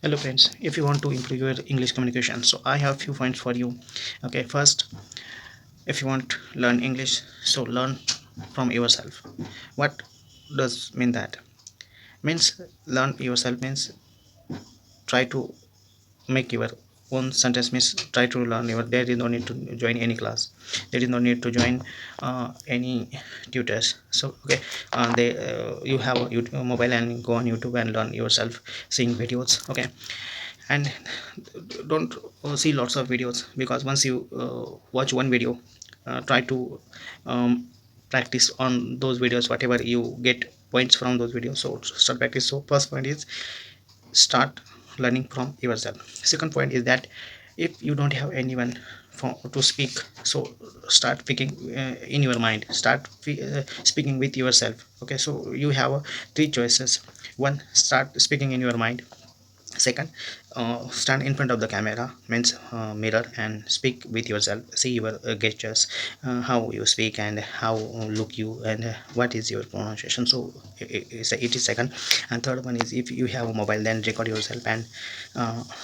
Hello friends, if you want to improve your English communication, so I have few points for you. Okay, first, if you want to learn English, so learn from yourself. What does mean that? Means learn yourself means try to make your own sentence, means try to learn your, there is no need to join any class, there is no need to join any tutors. So okay, you have a YouTube, mobile, and go on YouTube and learn yourself, seeing videos. Okay, and don't see lots of videos, because once you watch one video, try to um, practice on those videos, whatever you get points from those videos, so start practice. So first point is start learning from yourself. Second point is that if you don't have anyone to speak, so start speaking in your mind, start speaking with yourself. Okay, so you have three choices. One, start speaking in your mind. Second, stand in front of the camera, means mirror, and speak with yourself, see your gestures, how you speak and how look you, and what is your pronunciation. So it is second. And third one is, if you have a mobile, then record yourself and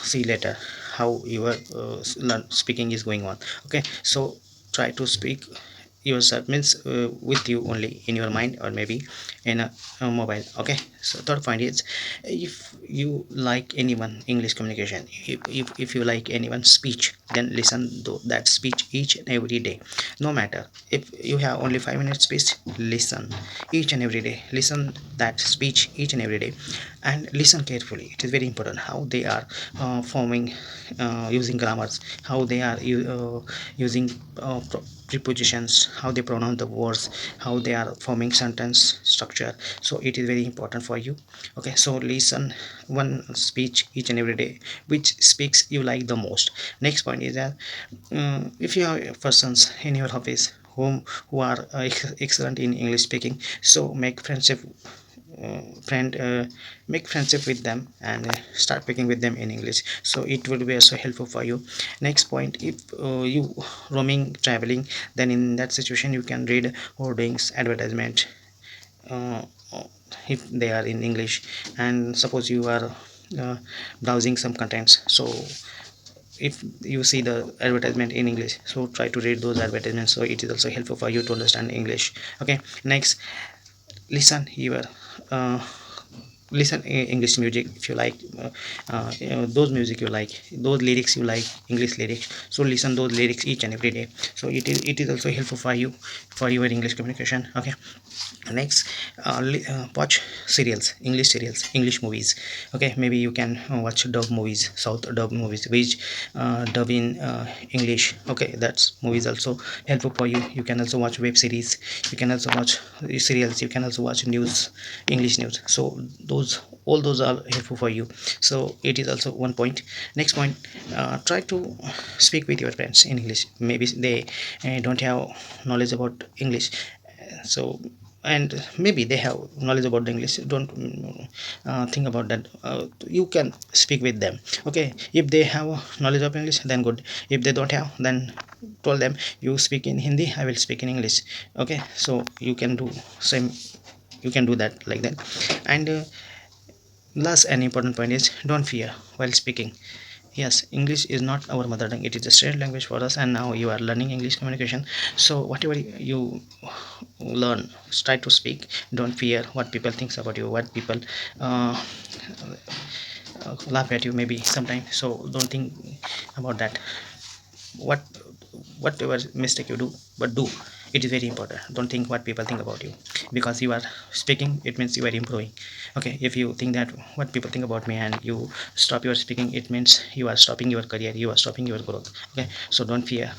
see later how your speaking is going on. Okay, so try to speak yourself, means with you only in your mind, or maybe in a mobile. Okay, so third point is, if you like anyone English communication, if you like anyone's speech, then listen to that speech each and every day. No matter if you have only 5 minutes speech, listen each and every day, listen that speech each and every day, and listen carefully. It is very important how they are forming, using grammars, how they are using prepositions, how they pronounce the words, how they are forming sentence structure. So it is very important for you. Okay, so listen one speech each and every day, which speaks you like the most. Next point is that, if you have persons in your office who are excellent in English speaking, so friend make friendship with them, and start speaking with them in English, so it will be also helpful for you. Next point, if you roaming, traveling, then in that situation you can read hoardings, advertisement, uh, if they are in English. And suppose you are uh, browsing some contents, so if you see the advertisement in English, so try to read those advertisements, so it is also helpful for you to understand English. Okay, next, listen your uh, listen English music, if you like those music you like, those lyrics you like, English lyrics, so listen those lyrics each and every day, so it is also helpful for you, for your English communication. Okay, next, watch serials, English serials, English movies. Okay, maybe you can watch dub movies, south dub movies, which dub in English. Okay, that's movies also helpful for you. You can also watch web series, you can also watch serials, you can also watch news, English news, so those, all those are helpful for you. So it is also one point. Next point, try to speak with your friends in English. Maybe they don't have knowledge about English, so, and maybe they have knowledge about the English, don't think about that. You can speak with them. Okay, if they have knowledge of English, then good. If they don't have, then told them, you speak in Hindi, I will speak in English. Okay, so you can do same, you can do that like that. And last and important point is, don't fear while speaking. Yes, English is not our mother tongue, it is a strange language for us, and now you are learning English communication. So whatever you learn, try to speak. Don't fear what people thinks about you, what people uh, laugh at you maybe sometime. So don't think about that. what Whatever mistake you do, but do, it is very important. Don't think what people think about you, because you are speaking, it means you are improving. Okay, if you think that what people think about me, and you stop your speaking, it means you are stopping your career, you are stopping your growth. Okay, so don't fear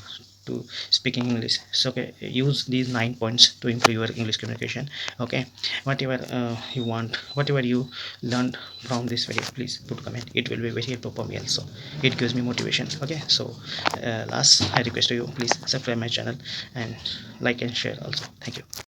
to speaking English. So okay, use these 9 points to improve your English communication. Okay, whatever you want, whatever you learned from this video, please put comment, it will be very helpful for me also, it gives me motivation. Okay, so last, I request you, please subscribe my channel and like and share also. Thank you.